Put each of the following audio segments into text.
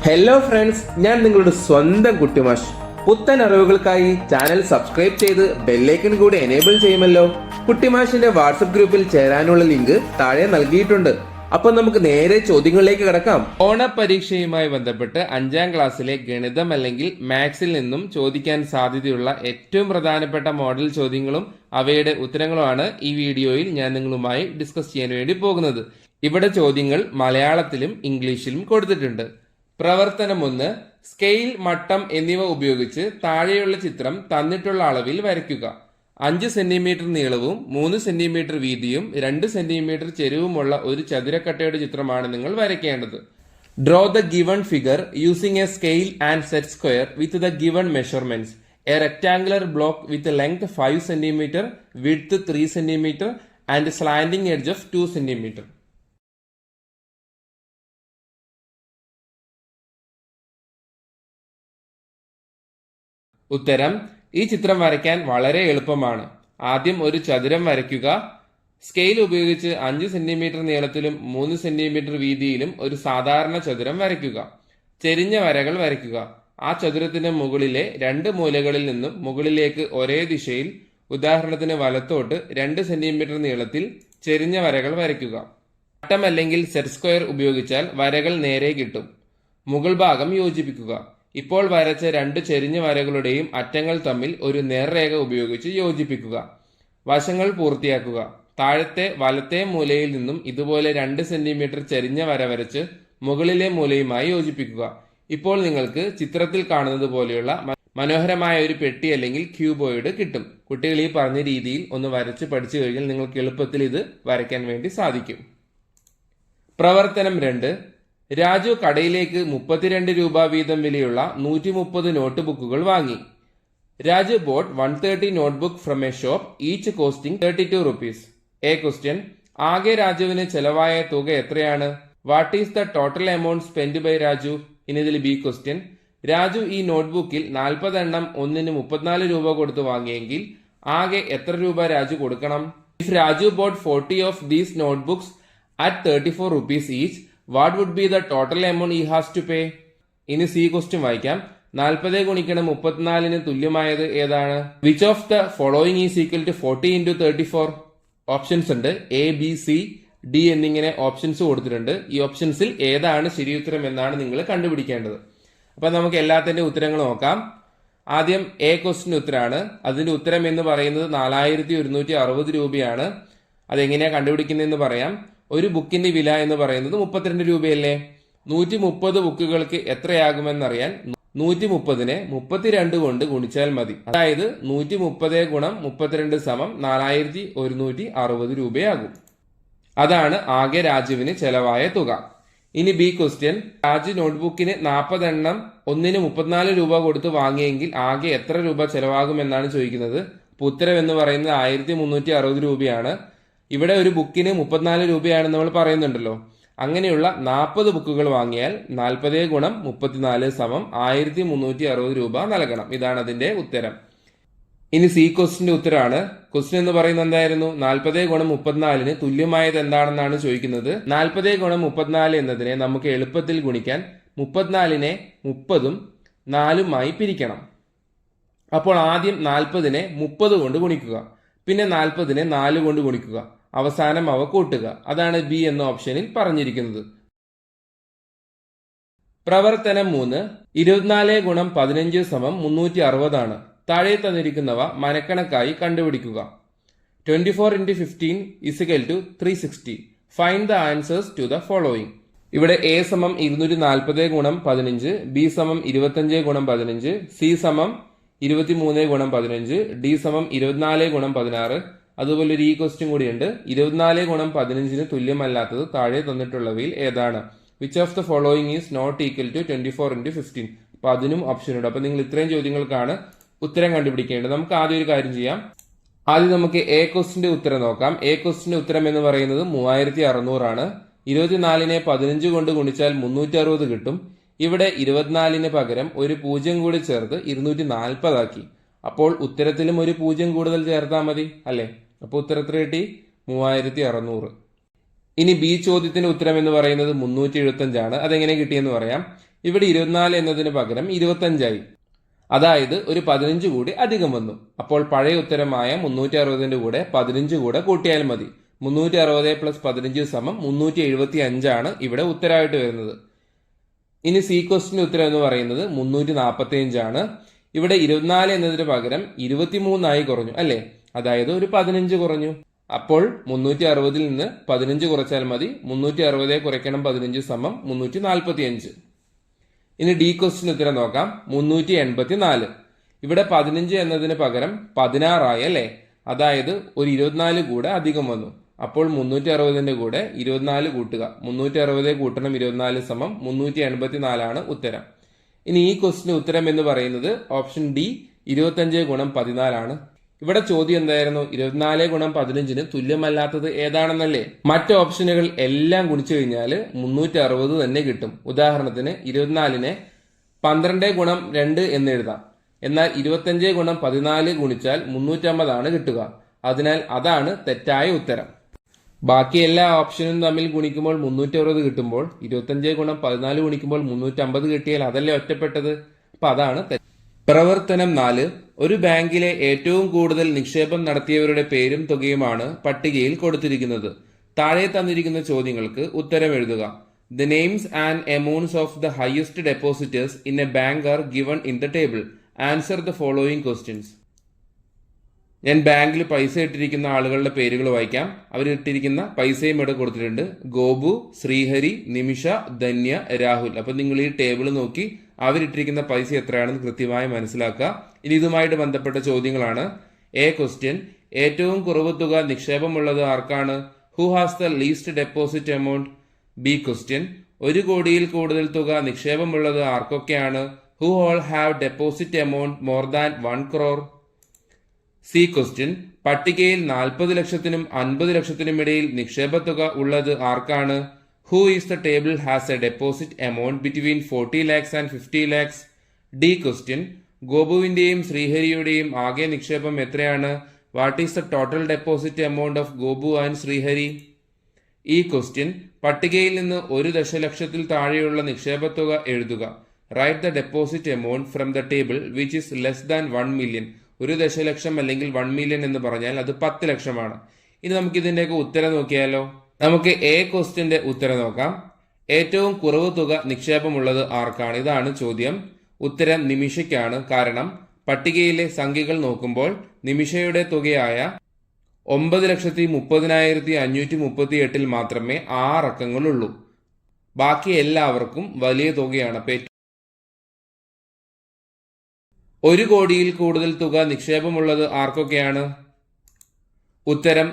Hello friends, ഞാൻ നിങ്ങളുടെ സ്വന്തം കുട്ടിമാഷ്. പുത്തൻ അറിവുകൾക്കായി ചാനൽ സബ്സ്ക്രൈബ് ചെയ്ത് ബെല്ലൈക്കൺ കൂടി എനേബിൾ ചെയ്യുമല്ലോ. കുട്ടിമാഷിന്റെ വാട്സപ്പ് ഗ്രൂപ്പിൽ ചേരാനുള്ള ലിങ്ക് താഴെ നൽകിയിട്ടുണ്ട്. അപ്പൊ നമുക്ക് നേരെ ചോദ്യങ്ങളിലേക്ക് കടക്കാം. ഓണപരീക്ഷയുമായി ബന്ധപ്പെട്ട് 5ാം ക്ലാസ്സിലെ ഗണിതം അല്ലെങ്കിൽ മാത്സിൽ നിന്നും ചോദിക്കാൻ സാധ്യതയുള്ള ഏറ്റവും പ്രധാനപ്പെട്ട മോഡൽ ചോദ്യങ്ങളും അവയുടെ ഉത്തരങ്ങളുമാണ് ഈ വീഡിയോയിൽ ഞാൻ നിങ്ങളുമായി ഡിസ്കസ് ചെയ്യാൻ വേണ്ടി പോകുന്നത്. ഇവിടെ ചോദ്യങ്ങൾ മലയാളത്തിലും ഇംഗ്ലീഷിലും കൊടുത്തിട്ടുണ്ട്. പ്രവർത്തനം 1. സ്കെയിൽ, മട്ടം എന്നിവ ഉപയോഗിച്ച് താഴെയുള്ള ചിത്രം തന്നിട്ടുള്ള അളവിൽ വരയ്ക്കുക. 5 സെന്റിമീറ്റർ നീളവും 3 സെന്റിമീറ്റർ വീതിയും 2 സെന്റിമീറ്റർ ചെരിവുമുള്ള ഒരു ചതുരക്കട്ടയുടെ ചിത്രമാണ് നിങ്ങൾ വരയ്ക്കേണ്ടത്. Draw the given figure using a scale and set square with the given measurements. A rectangular block with length 5 centimetre, width 3 centimetre and slanting edge of 2 centimetre. ഉത്തരം: ഈ ചിത്രം വരയ്ക്കാൻ വളരെ എളുപ്പമാണ്. ആദ്യം ഒരു ചതുരം വരയ്ക്കുക. സ്കെയിൽ ഉപയോഗിച്ച് 5 സെന്റിമീറ്റർ നീളത്തിലും 3 സെന്റിമീറ്റർ വീതിയിലും ഒരു സാധാരണ ചതുരം വരയ്ക്കുക. ചെരിഞ്ഞ വരകൾ വരയ്ക്കുക. ആ ചതുരത്തിന് മുകളിലെ 2 മൂലകളിൽ നിന്നും മുകളിലേക്ക് ഒരേ ദിശയിൽ, ഉദാഹരണത്തിന് വലത്തോട്ട് 2 സെന്റിമീറ്റർ നീളത്തിൽ ചെരിഞ്ഞ വരകൾ വരയ്ക്കുക. വട്ടം അല്ലെങ്കിൽ സെറ്റ് സ്ക്വയർ ഉപയോഗിച്ചാൽ വരകൾ നേരെ കിട്ടും. മുകൾ ഭാഗം യോജിപ്പിക്കുക. ഇപ്പോൾ വരച്ച 2 ചെരിഞ്ഞ വരകളുടെയും അറ്റങ്ങൾ തമ്മിൽ ഒരു നേർരേഖ ഉപയോഗിച്ച് യോജിപ്പിക്കുക. വശങ്ങൾ പൂർത്തിയാക്കുക. താഴത്തെ വലത്തെ മൂലയിൽ നിന്നും ഇതുപോലെ 2 സെന്റിമീറ്റർ ചെരിഞ്ഞ വര വരച്ച് മുകളിലെ മൂലയുമായി യോജിപ്പിക്കുക. ഇപ്പോൾ നിങ്ങൾക്ക് ചിത്രത്തിൽ കാണുന്നത് പോലെയുള്ള മനോഹരമായ ഒരു പെട്ടി അല്ലെങ്കിൽ ക്യൂബോയിഡ് കിട്ടും. കുട്ടികൾ ഈ പറഞ്ഞ രീതിയിൽ ഒന്ന് വരച്ച് പഠിച്ചു കഴിഞ്ഞാൽ നിങ്ങൾക്ക് എളുപ്പത്തിൽ ഇത് വരയ്ക്കാൻ വേണ്ടി സാധിക്കും. പ്രവർത്തനം 2. രാജു കടയിലേക്ക് 32 രൂപ വീതം വിലയുള്ള 130 നോട്ട് ബുക്കുകൾ വാങ്ങി. Raju bought 130 notebook from a shop, each costing 32 rupees. A question: ആകെ രാജുവിന് ചെലവായ തുക എത്രയാണ്? What is the total amount spend by Raju? ഇനി ഇതിൽ ബി ക്വസ്റ്റ്യൻ: രാജു ഈ നോട്ട്ബുക്കിൽ 40 എണ്ണം ഒന്നിന് 34 രൂപ കൊടുത്ത് വാങ്ങിയെങ്കിൽ ആകെ എത്ര രൂപ രാജു കൊടുക്കണം? If Raju boat 40 of these notebooks at 34 rupees each, what would be the total amount he has to pay? ഇനി സി ക്വസ്റ്റ്യൻ വായിക്കാം. 40 ഗുണിക്കണം 34 തുല്യമായത് ഏതാണ്? Which of the following is equal to 40 into 34? Options ഉണ്ട്. എ, ബി, സി, ഡി എന്നിങ്ങനെ options കൊടുത്തിട്ടുണ്ട്. ഈ ഓപ്ഷൻസിൽ ഏതാണ് ശരിയുത്തരം എന്നാണ് നിങ്ങൾ കണ്ടുപിടിക്കേണ്ടത്. അപ്പൊ നമുക്ക് എല്ലാത്തിന്റെ ഉത്തരങ്ങൾ നോക്കാം. ആദ്യം എ ക്വസ്റ്റിന്റെ ഉത്തരമാണ്. അതിന്റെ ഉത്തരം എന്ന് പറയുന്നത് 4160 രൂപയാണ്. അതെങ്ങനെയാ കണ്ടുപിടിക്കുന്നതെന്ന് പറയാം. ഒരു ബുക്കിന്റെ വില എന്ന് പറയുന്നത് 32 രൂപയല്ലേ? 130 ബുക്കുകൾക്ക് എത്രയാകുമെന്നറിയാൻ 130നെ 32 കൊണ്ട് ഗുണിച്ചാൽ മതി. അതായത് 130 ഗുണം 32 സമം 4160 രൂപയാകും. അതാണ് ആകെ രാജുവിന് ചെലവായ തുക. ഇനി ബി ക്വസ്റ്റ്യൻ: രാജു നോട്ട്ബുക്കിന് 40 എണ്ണം ഒന്നിന് 34 രൂപ കൊടുത്ത് വാങ്ങിയെങ്കിൽ ആകെ എത്ര രൂപ ചെലവാകുമെന്നാണ് ചോദിക്കുന്നത്. ഉത്തരം എന്ന് പറയുന്നത് 1360 രൂപയാണ്. ഇവിടെ ഒരു ബുക്കിന് 34 രൂപയാണെന്ന് നമ്മൾ പറയുന്നുണ്ടല്ലോ. അങ്ങനെയുള്ള 40 ബുക്കുകൾ വാങ്ങിയാൽ 40 ഗുണം 34 സമം 1360 രൂപ നൽകണം. ഇതാണ് അതിന്റെ ഉത്തരം. ഇനി സി ക്വസ്റ്റിന്റെ ഉത്തരമാണ്. ക്വസ്റ്റ്യൻ എന്ന് പറയുന്നത് എന്തായിരുന്നു? 40 ഗുണം 34 തുല്യമായത് എന്താണെന്നാണ് ചോദിക്കുന്നത്. 40 ഗുണം 34 എന്നതിനെ നമുക്ക് എളുപ്പത്തിൽ ഗുണിക്കാൻ 34നെ 30ഉം 4ഉമായി പിരിക്കണം. അപ്പോൾ ആദ്യം 40നെ 30 കൊണ്ട് ഗുണിക്കുക. പിന്നെ 40നെ 4 കൊണ്ട് ഗുണിക്കുക. അവസാനം അവ കൂട്ടുക. അതാണ് ബി എന്ന ഓപ്ഷനിൽ പറഞ്ഞിരിക്കുന്നത്. പ്രവർത്തനം 3. 24 ഗുണം 15 സമം 360 ആണ്. താഴെ തന്നിരിക്കുന്നവ മനക്കണക്കായി കണ്ടുപിടിക്കുക. 24 into 15 is equal to 360. Find the answers to the following. ഇവിടെ എ സമം 240 ഗുണം 15, ബി സമം 25 ഗുണം 15, സി സമം 23 ഗുണം 15, ഡി സമം 24 ഗുണം 16. അതുപോലെ ഒരു ഈ ക്വസ്റ്റ്യൻ കൂടിയുണ്ട്. 24 ഗുണം 15 തുല്യമല്ലാത്തത് താഴെ തന്നിട്ടുള്ളവയിൽ ഏതാണ്? Which of the following is not equal to 24 into 15? അപ്പൊ അതിനും ഓപ്ഷൻ ഉണ്ട്. അപ്പൊ നിങ്ങൾ ഇത്രയും ചോദ്യങ്ങൾക്കാണ് ഉത്തരം കണ്ടുപിടിക്കേണ്ടത്. നമുക്ക് ആദ്യം ഒരു കാര്യം ചെയ്യാം. ആദ്യം നമുക്ക് എ ക്വസ്റ്റിന്റെ ഉത്തരം നോക്കാം. എ ക്വസ്റ്റിന്റെ ഉത്തരം എന്ന് പറയുന്നത് 3600 ആണ്. 24നെ 15 കൊണ്ട് ഗുണിച്ചാൽ 360 കിട്ടും. ഇവിടെ 24ന് പകരം ഒരു 0 കൂടി ചേർത്ത് 240 ആക്കി. അപ്പോൾ ഉത്തരത്തിലും ഒരു 0 കൂടുതൽ ചേർത്താൽ മതി അല്ലെ? അപ്പോൾ ഉത്തരത്തിൽ കിട്ടി 3600. ഇനി ബി ചോദ്യത്തിന്റെ ഉത്തരം എന്ന് പറയുന്നത് 375 ആണ്. അതെങ്ങനെ കിട്ടിയെന്ന് പറയാം. ഇവിടെ 24 എന്നതിന് പകരം 25 അതായത് ഒരു 15 കൂടി അധികം വന്നു. അപ്പോൾ പഴയ ഉത്തരമായ 360 കൂടെ 15 കൂടെ കൂട്ടിയാൽ മതി. 360 + 15 = 375 ഇവിടെ ഉത്തരമായിട്ട് വരുന്നത്. ഇനി സി ക്വസ്റ്റിന്റെ ഉത്തരം എന്ന് പറയുന്നത് 345 ഇവിടെ 24 എന്നതിന് പകരം 23 കുറഞ്ഞു അല്ലേ, അതായത് ഒരു 15 കുറഞ്ഞു. അപ്പോൾ 360 നിന്ന് 15 കുറച്ചാൽ മതി. 360 കുറയ്ക്കണം 15 = 345. ഇനി ഡി ക്വസ്റ്റിന് ഉത്തരം നോക്കാം. 384 ഇവിടെ 15 എന്നതിന് പകരം 16 അല്ലേ, അതായത് ഒരു 24 കൂടെ അധികം വന്നു. അപ്പോൾ 360 കൂടെ 24 കൂട്ടുക. 360 കൂട്ടണം 24 = 384 ഉത്തരം. ഇനി ഈ ക്വസ്റ്റിന് ഉത്തരം എന്ന് പറയുന്നത് ഓപ്ഷൻ ഡി 25 × 14 ഇവിടെ ചോദ്യം എന്തായിരുന്നു? 24 × 15 തുല്യമല്ലാത്തത് ഏതാണെന്നല്ലേ. മറ്റ് ഓപ്ഷനുകൾ എല്ലാം ഗുണിച്ചു കഴിഞ്ഞാൽ 360 തന്നെ കിട്ടും. ഉദാഹരണത്തിന് 24നെ 12 × 2 എന്ന് എഴുതാം. എന്നാൽ 25 × 14 ഗുണിച്ചാൽ 350 കിട്ടുക. അതിനാൽ അതാണ് തെറ്റായ ഉത്തരം. ബാക്കി എല്ലാ ഓപ്ഷനും തമ്മിൽ ഗുണിക്കുമ്പോൾ 360 കിട്ടുമ്പോൾ 25 × 14 ഗുണിക്കുമ്പോൾ 350 കിട്ടിയാൽ അതല്ലേ ഒറ്റപ്പെട്ടത്. അപ്പൊ അതാണ് പ്രവർത്തനം 4. ഒരു ബാങ്കിലെ ഏറ്റവും കൂടുതൽ നിക്ഷേപം നടത്തിയവരുടെ പേരും തുകയുമാണ് പട്ടികയിൽ കൊടുത്തിരിക്കുന്നത്. താഴെ തന്നിരിക്കുന്ന ചോദ്യങ്ങൾക്ക് ഉത്തരം എഴുതുക. The names and amounts of the highest depositors in a bank are given in the table. Answer the following questions. ഞാൻ ബാങ്കിൽ പൈസ ഇട്ടിരിക്കുന്ന ആളുകളുടെ പേരുകൾ വായിക്കാം. അവരിട്ടിരിക്കുന്ന പൈസയും ഇവിടെ കൊടുത്തിട്ടുണ്ട്. ഗോപു, ശ്രീഹരി, നിമിഷ, ധന്യ, രാഹുൽ. അപ്പൊ നിങ്ങൾ ഈ ടേബിൾ നോക്കി അവരിട്ടിരിക്കുന്ന പൈസ എത്രയാണെന്ന് കൃത്യമായി മനസ്സിലാക്കുക. ഇനി ഇതുമായിട്ട് ബന്ധപ്പെട്ട ചോദ്യങ്ങളാണ്. എ ക്വസ്റ്റ്യൻ, ഏറ്റവും കുറവ് തുക നിക്ഷേപമുള്ളത് ആർക്കാണ്? Who has the least deposit amount? B question, 1 കോടിയിൽ കൂടുതൽ തുക നിക്ഷേപമുള്ളത് ആർക്കൊക്കെയാണ്? Who all have deposit amount more than 1 crore? C question, പട്ടികയിൽ 40 ലക്ഷത്തിനും 50 ലക്ഷത്തിനും ഇടയിൽ നിക്ഷേപത്തുക ഉള്ളത് ആർക്കാണ്? Who is the table has a deposit amount between 40 lakhs and 50 lakhs? D question, ഗോപുവിന്റെയും ശ്രീഹരിയുടെയും ആകെ നിക്ഷേപം എത്രയാണ്? What is the total deposit amount of Gopu and Sreehari? ഈ ക്വസ്റ്റ്യൻ, പട്ടികയിൽ നിന്ന് 1 ദശലക്ഷത്തിൽ താഴെയുള്ള നിക്ഷേപത്തുക എഴുതുക. Write the deposit amount from the table which is less than 1 million. 1 ദശലക്ഷം അല്ലെങ്കിൽ 1 million എന്ന് പറഞ്ഞാൽ അത് 10 ലക്ഷമാണ്. ഇനി നമുക്ക് ഇതിന്റെയൊക്കെ ഉത്തരം നോക്കിയാലോ. നമുക്ക് എ ക്വസ്റ്റ്യന്റെ ഉത്തരം നോക്കാം. ഏറ്റവും കുറവ് തുക നിക്ഷേപമുള്ളത് ആർക്കാണ്? ഇതാണ് ചോദ്യം. ഉത്തരം നിമിഷയ്ക്കാണ്. കാരണം പട്ടികയിലെ സംഖ്യകൾ നോക്കുമ്പോൾ നിമിഷയുടെ തുകയായ 9,30,538 മാത്രമേ 6 അക്കങ്ങളുള്ളൂ. ബാക്കി എല്ലാവർക്കും വലിയ തുകയാണ്. 1 കോടിയിൽ കൂടുതൽ തുക നിക്ഷേപമുള്ളത് ആർക്കൊക്കെയാണ്? ഉത്തരം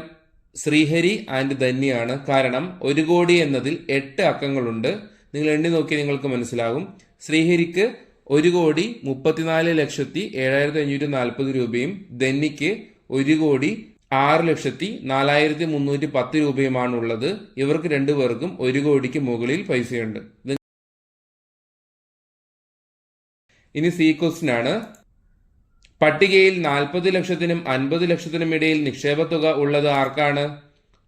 ശ്രീഹരി ആൻഡ് ധന്യാണ്. കാരണം 1 കോടി എന്നതിൽ 8 അക്കങ്ങളുണ്ട്. നിങ്ങൾ എണ്ണി നോക്കി നിങ്ങൾക്ക് മനസ്സിലാകും. ശ്രീഹരിക്ക് 1,34,07,540 രൂപയും ധന്യക്ക് 1,06,04,310 രൂപയുമാണ് ഉള്ളത്. ഇവർക്ക് രണ്ടുപേർക്കും 1 കോടിക്ക് മുകളിൽ പൈസയുണ്ട്. ഇനി സി ക്വസ്റ്റ്യൻ ആണ്. പട്ടികയിൽ 40 ലക്ഷത്തിനും 50 ലക്ഷത്തിനും ഇടയിൽ നിക്ഷേപത്തുക ഉള്ളത് ആർക്കാണ്?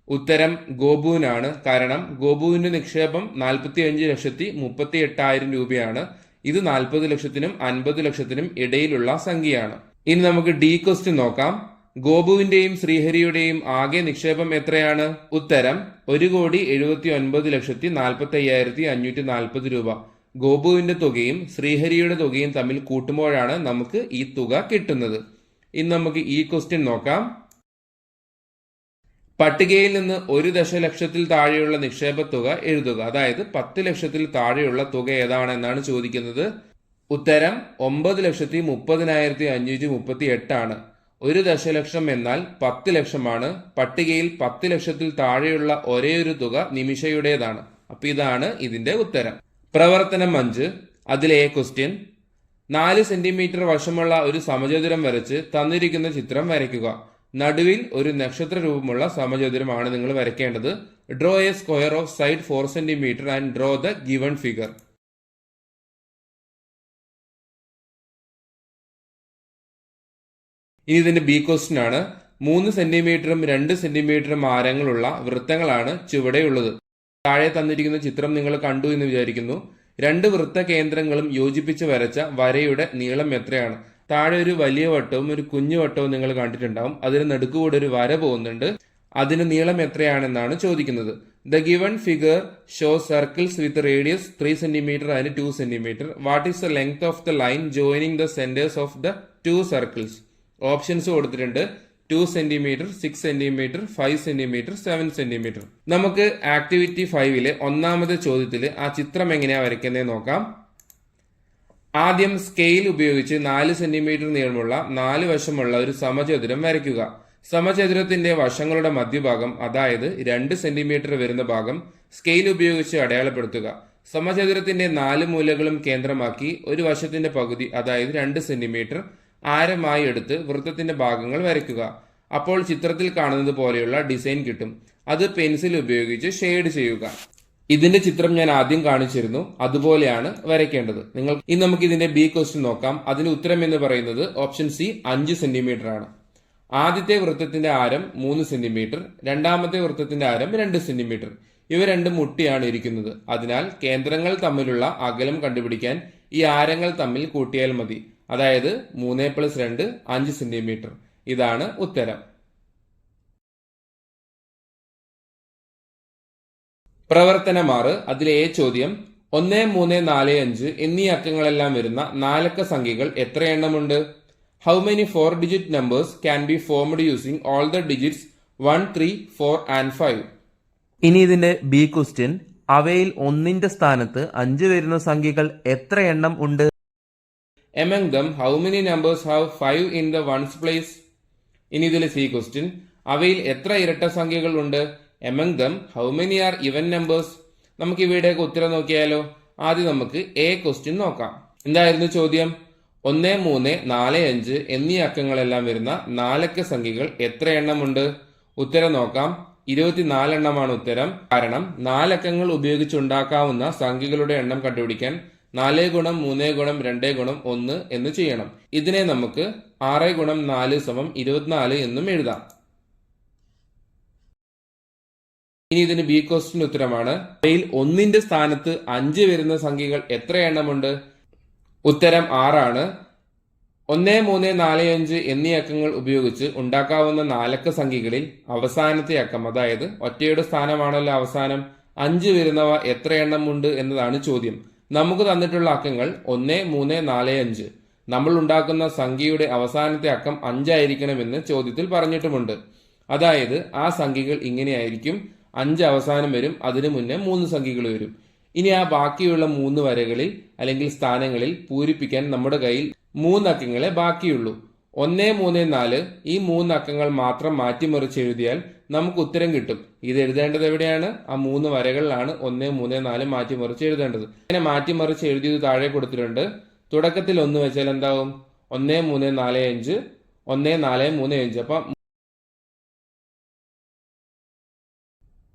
ഉത്തരം ഗോപുവിനാണ്. കാരണം ഗോപുവിന്റെ നിക്ഷേപം 45,38,000 രൂപയാണ്. ഇത് 40 ലക്ഷത്തിനും 50 ലക്ഷത്തിനും ഇടയിലുള്ള സംഖ്യയാണ്. ഇനി നമുക്ക് ഡി ക്വസ്റ്റ്യൻ നോക്കാം. ഗോപുവിന്റെയും ശ്രീഹരിയുടെയും ആകെ നിക്ഷേപം എത്രയാണ്? ഉത്തരം 1,79,40,540 രൂപ. ഗോപുവിന്റെ തുകയും ശ്രീഹരിയുടെ തുകയും തമ്മിൽ കൂട്ടുമ്പോഴാണ് നമുക്ക് ഈ തുക കിട്ടുന്നത്. ഇനി നമുക്ക് ഈ ക്വസ്റ്റ്യൻ നോക്കാം. പട്ടികയിൽ നിന്ന് 1 ദശലക്ഷത്തിൽ താഴെയുള്ള നിക്ഷേപത്തുക എഴുതുക. അതായത് 10 ലക്ഷത്തിൽ താഴെയുള്ള തുക ഏതാണെന്നാണ് ചോദിക്കുന്നത്. ഉത്തരം 9,30,538 1 ദശലക്ഷം എന്നാൽ 10 ലക്ഷമാണ്. പട്ടികയിൽ 10 ലക്ഷത്തിൽ താഴെയുള്ള ഒരേയൊരു തുക നിമിഷയുടേതാണ്. അപ്പൊ ഇതാണ് ഇതിന്റെ ഉത്തരം. പ്രവർത്തനം 5. അതിലെ ക്വസ്റ്റ്യൻ, 4 സെന്റിമീറ്റർ വശമുള്ള ഒരു സമചതുരം വരച്ച് തന്നിരിക്കുന്ന ചിത്രം വരയ്ക്കുക. നടുവിൽ ഒരു നക്ഷത്ര രൂപമുള്ള സമചതുരമാണ് നിങ്ങൾ വരയ്ക്കേണ്ടത്. Draw a square of side 4 centimetre and draw the given figure. ഇനി ഇതിന്റെ ബി ക്വസ്റ്റ്യൻ ആണ്. 3 സെന്റിമീറ്ററും 2 സെന്റിമീറ്ററും ആരങ്ങളുള്ള വൃത്തങ്ങളാണ് ചുവടെയുള്ളത്. താഴെ തന്നിരിക്കുന്ന ചിത്രം നിങ്ങൾ കണ്ടു എന്ന് വിചാരിക്കുന്നു. രണ്ട് വൃത്ത കേന്ദ്രങ്ങളും യോജിപ്പിച്ച് വരച്ച വരയുടെ നീളം എത്രയാണ്? താഴെ ഒരു വലിയ വട്ടവും ഒരു കുഞ്ഞു വട്ടവും നിങ്ങൾ കണ്ടിട്ടുണ്ടാവും. അതിന് നടുക്കുകൂടെ ഒരു വര പോകുന്നുണ്ട്. അതിന് നീളം എത്രയാണെന്നാണ് ചോദിക്കുന്നത്. The given figure show circles with radius 3 centimetre and 2 centimetre. What is the length of the line joining the centres of the 2 circles? Options കൊടുത്തിട്ടുണ്ട്. 2 സെന്റിമീറ്റർ, 6 സെന്റിമീറ്റർ, 5 സെന്റിമീറ്റർ, 7 സെന്റിമീറ്റർ. നമുക്ക് ആക്ടിവിറ്റി 5-ലെ ഒന്നാമത്തെ ചോദ്യത്തിൽ ആ ചിത്രം എങ്ങനെയാ വരയ്ക്കുന്നത് നോക്കാം. ആദ്യം സ്കെയിൽ ഉപയോഗിച്ച് 4 സെന്റിമീറ്റർ നീളമുള്ള 4 വശമുള്ള ഒരു സമചതുരം വരയ്ക്കുക. സമചതുരത്തിന്റെ വശങ്ങളുടെ മധ്യഭാഗം, അതായത് 2 സെന്റിമീറ്റർ വരുന്ന ഭാഗം സ്കെയിൽ ഉപയോഗിച്ച് അടയാളപ്പെടുത്തുക. സമചതുരത്തിന്റെ 4 മൂലകളും കേന്ദ്രമാക്കി ഒരു വശത്തിന്റെ പകുതി, അതായത് 2 സെന്റിമീറ്റർ ആരമായി എടുത്ത് വൃത്തത്തിന്റെ ഭാഗങ്ങൾ വരയ്ക്കുക. അപ്പോൾ ചിത്രത്തിൽ കാണുന്നത് പോലെയുള്ള ഡിസൈൻ കിട്ടും. അത് പെൻസിൽ ഉപയോഗിച്ച് ഷെയ്ഡ് ചെയ്യുക. ഇതിന്റെ ചിത്രം ഞാൻ ആദ്യം കാണിച്ചിരുന്നു. അതുപോലെയാണ് വരയ്ക്കേണ്ടത്. ഇനി നമുക്ക് ഇതിന്റെ ബി ക്വസ്റ്റ്യൻ നോക്കാം. അതിന് ഉത്തരം എന്ന് പറയുന്നത് ഓപ്ഷൻ സി 5 സെന്റിമീറ്റർ ആണ്. ആദ്യത്തെ വൃത്തത്തിന്റെ ആരം 3 സെന്റിമീറ്റർ, രണ്ടാമത്തെ വൃത്തത്തിന്റെ ആരം 2 സെന്റിമീറ്റർ. ഇവ രണ്ടും മുട്ടിയാണ് ഇരിക്കുന്നത്. അതിനാൽ കേന്ദ്രങ്ങൾ തമ്മിലുള്ള അകലം കണ്ടുപിടിക്കാൻ ഈ ആരങ്ങൾ തമ്മിൽ കൂട്ടിയാൽ മതി. അതായത് 3 + 2 5 സെന്റിമീറ്റർ. ഇതാണ് ഉത്തരം. പ്രവർത്തനം 6. അതിലെ എ ചോദ്യം, 1, 3, 4, 5 എന്നീ അക്കങ്ങളെല്ലാം വരുന്ന 4 അക്ക സംഖ്യകൾ എത്ര എണ്ണമുണ്ട്? How many 4-digit numbers can be formed using all the digits 1, 3, 4 and 5? ഇനി ഇതിന്റെ ബി ക്വസ്റ്റ്യൻ, അവയിൽ ഒന്നിന്റെ സ്ഥാനത്ത് 5 വരുന്ന സംഖ്യകൾ എത്ര എണ്ണം ഉണ്ട്? Among them, how many numbers have 5 in the ones place? ഇനി ഇതിലെ സി ക്വസ്റ്റ്യൻ, അവയിൽ എത്ര ഇരട്ട സംഖ്യകൾ ഉണ്ട്? Among them, how many are even numbers? നമുക്ക് ഇവയുടെയൊക്കെ ഉത്തരം നോക്കിയാലോ. ആദ്യം നമുക്ക് എ ക്വസ്റ്റ്യൻ നോക്കാം. എന്തായിരുന്നു ചോദ്യം? 1, 3, 4, 5 എന്നീ അക്കങ്ങളെല്ലാം വരുന്ന 4 അക്ക സംഖ്യകൾ എത്ര എണ്ണമുണ്ട്? ഉത്തരം നോക്കാം. 24 എണ്ണമാണ് ഉത്തരം. കാരണം 4 അക്കങ്ങൾ ഉപയോഗിച്ചുണ്ടാക്കാവുന്ന സംഖ്യകളുടെ എണ്ണം കണ്ടുപിടിക്കാൻ 4 × 3 × 2 × 1 എന്ന് ചെയ്യണം. ഇതിനെ നമുക്ക് 6 × 4 = 24 എന്നും എഴുതാം. ഇനി ഇതിന് ബി ക്വസ്റ്റ്യൻ ഉത്തരമാണ്. അവയിൽ ഒന്നിന്റെ സ്ഥാനത്ത് 5 വരുന്ന സംഖ്യകൾ എത്ര എണ്ണമുണ്ട്? ഉത്തരം 6 ആണ്. 1, 3, 4, 5 എന്നീ അക്കങ്ങൾ ഉപയോഗിച്ച് ഉണ്ടാക്കാവുന്ന 4 അക്ക സംഖ്യകളിൽ അവസാനത്തെ അക്കം, അതായത് ഒറ്റയുടെ സ്ഥാനമാണല്ലോ അവസാനം, 5 വരുന്നവ എത്ര എണ്ണമുണ്ട് എന്നതാണ് ചോദ്യം. നമുക്ക് തന്നിട്ടുള്ള അക്കങ്ങൾ 1, 3, 4, 5. നമ്മൾ ഉണ്ടാക്കുന്ന സംഖ്യയുടെ അവസാനത്തെ അക്കം 5 ആയിരിക്കണമെന്ന് ചോദ്യത്തിൽ പറഞ്ഞിട്ടുമുണ്ട്. അതായത് ആ സംഖ്യകൾ ഇങ്ങനെയായിരിക്കും. 5 അവസാനം വരും, അതിനു മുന്നേ 3 സംഖ്യകൾ വരും. ഇനി ആ ബാക്കിയുള്ള 3 വരകളിൽ അല്ലെങ്കിൽ സ്ഥാനങ്ങളിൽ പൂരിപ്പിക്കാൻ നമ്മുടെ കയ്യിൽ 3 അക്കങ്ങളെ ബാക്കിയുള്ളൂ. 1, 3, 4 ഈ 3 അക്കങ്ങൾ മാത്രം മാറ്റിമറിച്ച് എഴുതിയാൽ നമുക്ക് ഉത്തരം കിട്ടും. ഇത് എഴുതേണ്ടത് എവിടെയാണ്? ആ 3 വരകളിലാണ് 1, 3, 4 മാറ്റിമറിച്ച് എഴുതേണ്ടത്. ഇങ്ങനെ മാറ്റിമറിച്ച് എഴുതിയത് താഴെ കൊടുത്തിട്ടുണ്ട്. തുടക്കത്തിൽ 1 വെച്ചാൽ എന്താവും? 1, 3, 4, 5 1, 4, 3, 5. അപ്പൊ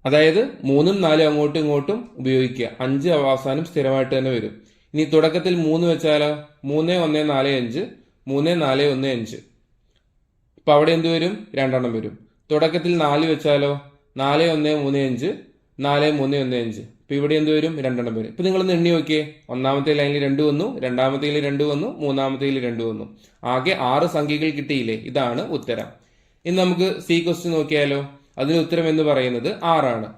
അതായത് 3ഉം 4ഉം അങ്ങോട്ടും ഇങ്ങോട്ടും ഉപയോഗിക്കുക. 5 അവസാനം സ്ഥിരമായിട്ട് തന്നെ വരും. ഇനി തുടക്കത്തിൽ 3 വെച്ചാലോ? 3, 1, 4, 5 3, 4, 1, 5. അപ്പൊ അവിടെ എന്ത് വരും? 2 എണ്ണം വരും. തുടക്കത്തിൽ 4 വെച്ചാലോ? 4, 1, 3, 5 4, 3, 1, 5. അപ്പൊ ഇവിടെ എന്ത് വരും? 2 എണ്ണം വരും. ഇപ്പൊ നിങ്ങളൊന്ന് എണ്ണി നോക്കിയേ. ഒന്നാമത്തെ ലൈനിൽ 2 വന്നു, രണ്ടാമത്തേൽ 2 വന്നു, മൂന്നാമത്തേൽ 2 വന്നു. ആകെ 6 സംഖ്യകൾ കിട്ടിയില്ലേ? ഇതാണ് ഉത്തരം. ഇനി നമുക്ക് സി ക്വസ്റ്റ്യൻ നോക്കിയാലോ. അതിന് ഉത്തരം എന്ന് പറയുന്നത് 6 ആണ്.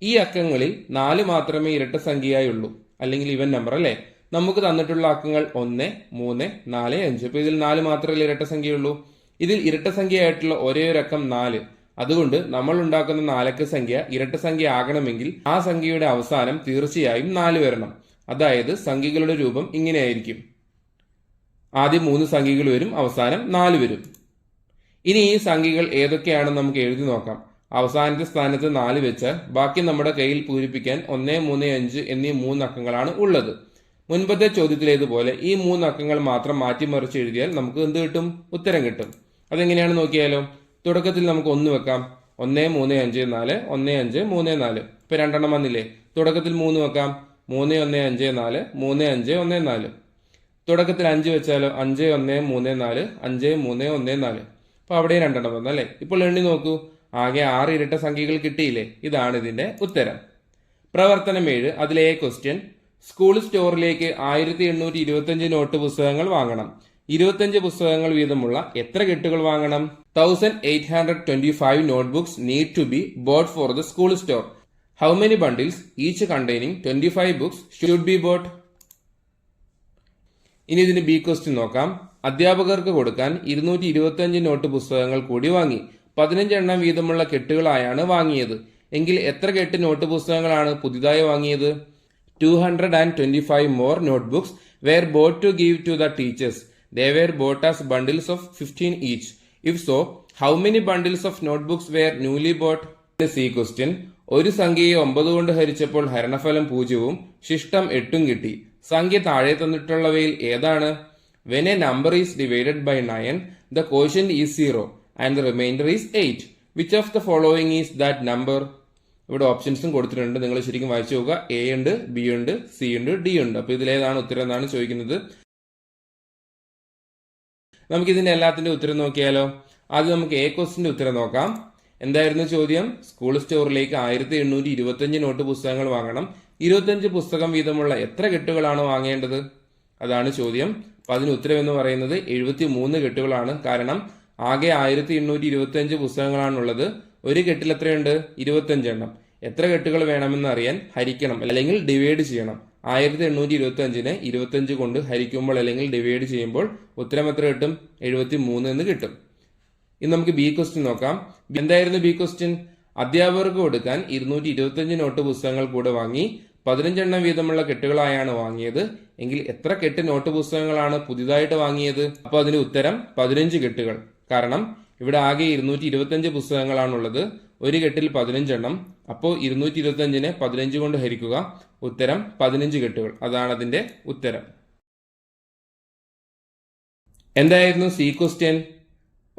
ഈ അക്കങ്ങളിൽ 4 മാത്രമേ ഇരട്ട സംഖ്യയായുള്ളൂ, അല്ലെങ്കിൽ ഇവൻ നമ്പർ അല്ലേ. നമുക്ക് തന്നിട്ടുള്ള അക്കങ്ങൾ 1, 3, 4, 5. അപ്പൊ ഇതിൽ 4 മാത്രമല്ലേ ഇരട്ട സംഖ്യയുള്ളൂ. ഇതിൽ ഇരട്ട സംഖ്യയായിട്ടുള്ള ഒരേ ഒരു അക്കം 4. അതുകൊണ്ട് നമ്മൾ ഉണ്ടാക്കുന്ന 4 അക്ക സംഖ്യ ഇരട്ട സംഖ്യ ആകണമെങ്കിൽ ആ സംഖ്യയുടെ അവസാനം തീർച്ചയായും 4 വരണം. അതായത് സംഖ്യകളുടെ രൂപം ഇങ്ങനെയായിരിക്കും. ആദ്യം 3 സംഖ്യകൾ വരും, അവസാനം 4 വരും. ഇനി ഈ സംഖ്യകൾ ഏതൊക്കെയാണെന്ന് നമുക്ക് എഴുതി നോക്കാം. അവസാനത്തെ സ്ഥാനത്ത് 4 വെച്ചാൽ ബാക്കി നമ്മുടെ കയ്യിൽ പൂരിപ്പിക്കാൻ 1, 3, 5 എന്നീ 3 അക്കങ്ങളാണ് ഉള്ളത്. മുൻപത്തെ ചോദ്യത്തിലേതുപോലെ ഈ 3 അക്കങ്ങൾ മാത്രം മാറ്റിമറിച്ച് എഴുതിയാൽ നമുക്ക് എന്ത് കിട്ടും? ഉത്തരം കിട്ടും. അതെങ്ങനെയാണ് നോക്കിയാലോ. തുടക്കത്തിൽ നമുക്ക് 1 വെക്കാം. 1, 3, 5, 4 1, 5, 3, 4. ഇപ്പൊ 2 എണ്ണം വന്നില്ലേ. തുടക്കത്തിൽ 3 വെക്കാം. 3, 1, 5, 4 3, 5, 1, 4. തുടക്കത്തിൽ 5 വെച്ചാലോ? 5, 1, 3, 4 5, 3, 1, 4. അപ്പൊ അവിടെ 2 എണ്ണം വന്നല്ലേ. ഇപ്പോൾ എണ്ണി നോക്കൂ. ആകെ 6 ഇരട്ട സംഖ്യകൾ കിട്ടിയില്ലേ. ഇതാണ് ഇതിന്റെ ഉത്തരം. പ്രവർത്തനം 7. അതിലെ ക്വസ്റ്റ്യൻ, സ്കൂൾ സ്റ്റോറിലേക്ക് 1825 നോട്ട് പുസ്തകങ്ങൾ വാങ്ങണം. 25 പുസ്തകങ്ങൾ വീതമുള്ള എത്ര കെട്ടുകൾ വാങ്ങണം? 1825 notebooks need to be bought for the school store. How many bundles, each containing 25 books, should be bought? ഇനി ഇതിന് ബി ക്വസ്റ്റ്യൻ നോക്കാം. അധ്യാപകർക്ക് കൊടുക്കാൻ 225 നോട്ട് പുസ്തകങ്ങൾ കൂടി വാങ്ങി. 15 എണ്ണം വീതമുള്ള കെട്ടുകളായാണ് വാങ്ങിയത്. എങ്കിൽ എത്ര കെട്ട് നോട്ട് പുസ്തകങ്ങളാണ് പുതിയതായി വാങ്ങിയത്? 225 more notebooks were bought to give to the teachers. They were bought as bundles of 15 each. If so, how many bundles of notebooks were newly bought? C question. ഒരു സംഖ്യയെ 9 കൊണ്ട് ഹരിച്ചപ്പോൾ ഹരണഫലം 0-ഉം ശിഷ്ടം 8-ഉം കിട്ടി. സംഖ്യ താഴെ തന്നിട്ടുള്ളവയിൽ ഏതാണ്? When a number is divided by 9, the quotient is 0 and the remainder is 8. Which of the following is that number? ഇവിടെ ഓപ്ഷൻസും കൊടുത്തിട്ടുണ്ട്. നിങ്ങൾ ശരിക്കും വായിച്ചു നോക്കുക. എ ഉണ്ട്, ബി ഉണ്ട്, സി ഉണ്ട്, ഡി ഉണ്ട്. അപ്പൊ ഇതിലേതാണ് ഉത്തരം എന്നാണ് ചോദിക്കുന്നത്. നമുക്ക് ഇതിന്റെ എല്ലാത്തിന്റെ ഉത്തരം നോക്കിയാലോ. ആദ്യം നമുക്ക് എ ക്വസ്റ്റിന്റെ ഉത്തരം നോക്കാം. എന്തായിരുന്നു ചോദ്യം? സ്കൂൾ സ്റ്റോറിലേക്ക് 1825 നോട്ട് പുസ്തകങ്ങൾ വാങ്ങണം. 25 പുസ്തകം വീതമുള്ള എത്ര കെട്ടുകളാണ് വാങ്ങേണ്ടത്? അതാണ് ചോദ്യം. അപ്പൊ അതിന് ഉത്തരം എന്ന് പറയുന്നത് 73 കെട്ടുകളാണ്. കാരണം ആകെ 1825 പുസ്തകങ്ങളാണുള്ളത്. ഒരു കെട്ടിൽ എത്രയുണ്ട്? 25 എണ്ണം. എത്ര കെട്ടുകൾ വേണമെന്ന് അറിയാൻ ഹരിക്കണം അല്ലെങ്കിൽ ഡിവൈഡ് ചെയ്യണം. 1825-നെ 25 കൊണ്ട് ഹരിക്കുമ്പോൾ അല്ലെങ്കിൽ ഡിവൈഡ് ചെയ്യുമ്പോൾ ഉത്തരം എത്ര കിട്ടും? 73 എന്ന് കിട്ടും. ഇനി നമുക്ക് ബി ക്വസ്റ്റ്യൻ നോക്കാം. എന്തായിരുന്നു ബി ക്വസ്റ്റ്യൻ? അധ്യാപകർക്ക് കൊടുക്കാൻ 225 നോട്ട് പുസ്തകങ്ങൾ കൂടെ വാങ്ങി. 15 എണ്ണം വീതമുള്ള കെട്ടുകളായാണ് വാങ്ങിയത്. എങ്കിൽ എത്ര കെട്ട് നോട്ട് പുസ്തകങ്ങളാണ് പുതിയതായിട്ട് വാങ്ങിയത്? അപ്പോൾ അതിന് ഉത്തരം 15 കെട്ടുകൾ. കാരണം ഇവിടെ ആകെ 225 പുസ്തകങ്ങളാണുള്ളത്. ഒരു കെട്ടിൽ 15 എണ്ണം. അപ്പോൾ 225-നെ 15 കൊണ്ട് ഹരിക്കുക. ഉത്തരം 15 കെട്ടുകൾ. അതാണ് അതിന്റെ ഉത്തരം. എന്തായിരുന്നു സി ക്വസ്റ്റ്യൻ?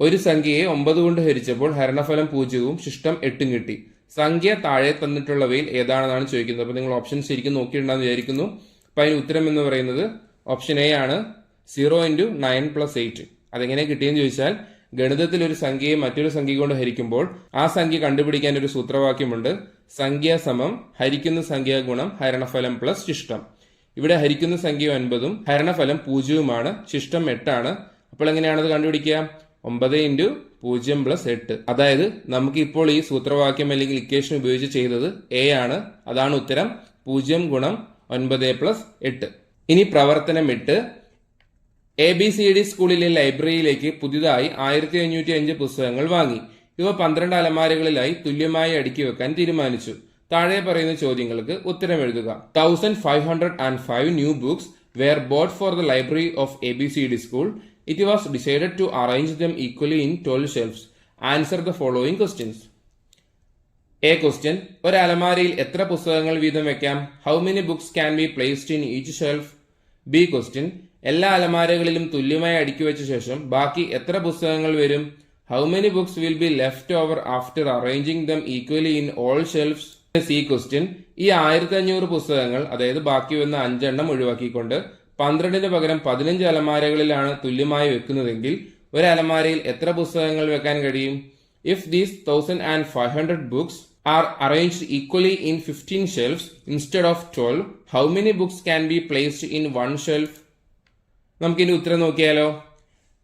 ഒരു സംഖ്യയെ 9 കൊണ്ട് ഹരിച്ചപ്പോൾ ഹരണഫലം 0-ഉം ശിഷ്ടം 8-ഉം കിട്ടി. സംഖ്യ താഴെ തന്നിട്ടുള്ളവയിൽ ഏതാണെന്നാണ് ചോദിക്കുന്നത്. അപ്പൊ നിങ്ങൾ ഓപ്ഷൻ ശരിക്കും നോക്കിയിട്ടുണ്ടെന്ന് വിചാരിക്കുന്നു. അപ്പൊ അതിന് ഉത്തരം എന്ന് പറയുന്നത് ഓപ്ഷൻ എ ആണ്. 0 × 9 + 8. അതെങ്ങനെ കിട്ടിയെന്ന് ചോദിച്ചാൽ, ഗണിതത്തിൽ ഒരു സംഖ്യയെ മറ്റൊരു സംഖ്യ കൊണ്ട് ഹരിക്കുമ്പോൾ ആ സംഖ്യ കണ്ടുപിടിക്കാൻ ഒരു സൂത്രവാക്യമുണ്ട്. സംഖ്യ സമം ഹരിക്കുന്ന സംഖ്യ ഗുണം ഹരണഫലം പ്ലസ് ശിഷ്ടം. ഇവിടെ ഹരിക്കുന്ന സംഖ്യ 9-ഉം ഹരണഫലം 0-ഉമാണ്. ശിഷ്ടം 8-ആണ്. അപ്പോൾ എങ്ങനെയാണത് കണ്ടുപിടിക്കുക? 9 × 0 + 8. അതായത് നമുക്ക് ഇപ്പോൾ ഈ സൂത്രവാക്യം അല്ലെങ്കിൽ ഇക്വേഷൻ ഉപയോഗിച്ച് ചെയ്തത് എ ആണ്. അതാണ് ഉത്തരം. 0 × 9 + 8. ഇനി പ്രവർത്തനം 8. ABCD സ്കൂളിലെ ലൈബ്രറിയിലേക്ക് പുതിയതായി 1505 പുസ്തകങ്ങൾ വാങ്ങി. ഇവ 12 അലമാരകളിലായി തുല്യമായി അടുക്കി വെക്കാൻ തീരുമാനിച്ചു. താഴെ പറയുന്ന ചോദ്യങ്ങൾക്ക് ഉത്തരം എഴുതുക. 1505 new books were bought for the library of ABCD school. It was decided to arrange them equally in 12 shelves. Answer the following questions. A question. ഒരു അലമാരയിൽ എത്ര പുസ്തകങ്ങൾ വീതം വെക്കാം? How many books can be placed in each shelf? B question. എല്ലാ അലമാരകളിലും തുല്യമായി അടുക്കി വെച്ച ശേഷം ബാക്കി എത്ര പുസ്തകങ്ങൾ വരും? How many books will be left over after arranging them equally in all shelves? C question. ഈ 1500 പുസ്തകങ്ങൾ, അതായത് ബാക്കി വന്ന 5 എണ്ണം ഒഴിവാക്കിക്കൊണ്ട് 12-ന് പകരം 15 അലമാരകളിലാണ് തുല്യമായി വെക്കുന്നതെങ്കിൽ ഒരു അലമാരയിൽ എത്ര പുസ്തകങ്ങൾ വെക്കാൻ കഴിയും? If these 1500 books are arranged equally in 15 shelves instead of 12, how many books can be placed in one shelf? നമുക്കിനി ഉത്തരം നോക്കിയാലോ.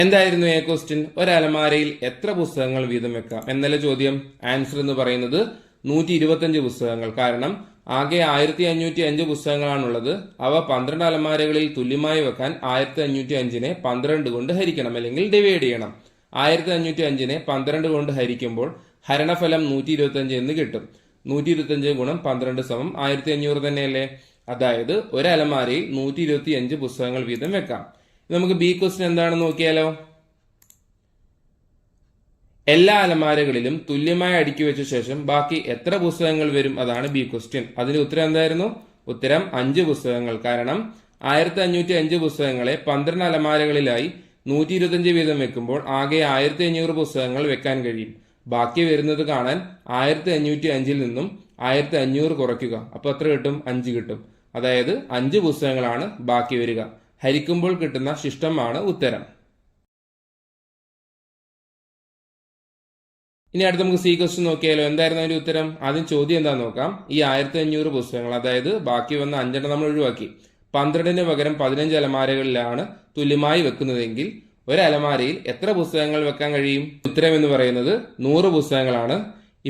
എന്തായിരുന്നു എ ക്വസ്റ്റ്യൻ? ഒരു അലമാരയിൽ എത്ര പുസ്തകങ്ങൾ വീതം വെക്കാം എന്നല്ല ചോദ്യം. ആൻസർ എന്ന് പറയുന്നത് 125 പുസ്തകങ്ങൾ. കാരണം ആകെ 1505 പുസ്തകങ്ങളാണുള്ളത്. അവ 12 അലമാരകളിൽ തുല്യമായി വെക്കാൻ 1505-നെ 12 കൊണ്ട് ഹരിക്കണം അല്ലെങ്കിൽ ഡിവൈഡ് ചെയ്യണം. 1505-നെ 12 കൊണ്ട് ഹരിക്കുമ്പോൾ ഹരണഫലം 125 എന്ന് കിട്ടും. 125 × 12 = 1500 തന്നെയല്ലേ? അതായത് ഒരു അലമാരയിൽ 125 പുസ്തകങ്ങൾ വീതം വെക്കാം. നമുക്ക് ബി ക്വസ്റ്റ്യൻ എന്താണെന്ന് നോക്കിയാലോ. എല്ലാ അലമാരകളിലും തുല്യമായി അടുക്കി വെച്ച ശേഷം ബാക്കി എത്ര പുസ്തകങ്ങൾ വരും? അതാണ് ബി ക്വസ്റ്റ്യൻ. അതിന് ഉത്തരം എന്തായിരുന്നു? ഉത്തരം 5 പുസ്തകങ്ങൾ. കാരണം 1505 പുസ്തകങ്ങളെ 12 അലമാരകളിലായി 125 വീതം വെക്കുമ്പോൾ ആകെ 1500 പുസ്തകങ്ങൾ വെക്കാൻ കഴിയും. ബാക്കി വരുന്നത് കാണാൻ 1505-ൽ നിന്നും 1500 കുറയ്ക്കുക. അപ്പൊ എത്ര കിട്ടും? 5 കിട്ടും. അതായത് 5 പുസ്തകങ്ങളാണ് ബാക്കി വരിക. ഹരിക്കുമ്പോൾ കിട്ടുന്ന ശിഷ്ടമാണ് ഉത്തരം. ഇനി അടുത്ത് നമുക്ക് സി ക്വസ്റ്റ്യൻ നോക്കിയാലോ. എന്തായിരുന്നു അതിന്റെ ഉത്തരം? ആദ്യം ചോദ്യം എന്താന്ന് നോക്കാം. ഈ 1500 പുസ്തകങ്ങൾ, അതായത് ബാക്കി വന്ന 5 നമ്മൾ ഒഴിവാക്കി, 12 പകരം 15 അലമാരകളിലാണ് തുല്യമായി വെക്കുന്നതെങ്കിൽ ഒരു അലമാരയിൽ എത്ര പുസ്തകങ്ങൾ വെക്കാൻ കഴിയും? ഉത്തരം എന്ന് പറയുന്നത് 100 പുസ്തകങ്ങളാണ്.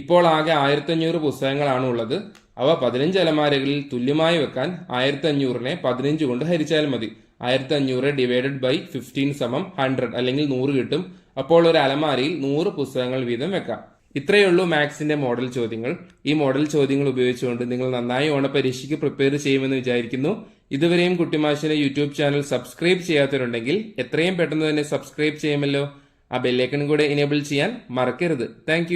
ഇപ്പോൾ ആകെ 1500 പുസ്തകങ്ങളാണ് ഉള്ളത്. അവ 15 അലമാരകളിൽ തുല്യമായി വെക്കാൻ 1500നെ 15 കൊണ്ട് ഹരിച്ചാൽ മതി. 1500 ഡിവൈഡഡ് ബൈ 15 സമം 100 അല്ലെങ്കിൽ 100 കിട്ടും. അപ്പോൾ ഒരു അലമാരയിൽ 100 പുസ്തകങ്ങൾ വീതം വെക്കാം. ഇത്രയേ ഉള്ളൂ മാത്സിന്റെ മോഡൽ ചോദ്യങ്ങൾ. ഈ മോഡൽ ചോദ്യങ്ങൾ ഉപയോഗിച്ചുകൊണ്ട് നിങ്ങൾ നന്നായി ഓണപരീക്ഷയ്ക്ക് പ്രിപ്പയർ ചെയ്യുമെന്ന് വിചാരിക്കുന്നു. ഇതുവരെയും കുട്ടിമാഷിന്റെ യൂട്യൂബ് ചാനൽ സബ്സ്ക്രൈബ് ചെയ്യാത്തവരുണ്ടെങ്കിൽ എത്രയും പെട്ടെന്ന് തന്നെ സബ്സ്ക്രൈബ് ചെയ്യുമല്ലോ. ആ ബെല്ലൈക്കൺ കൂടെ എനേബിൾ ചെയ്യാൻ മറക്കരുത്. താങ്ക്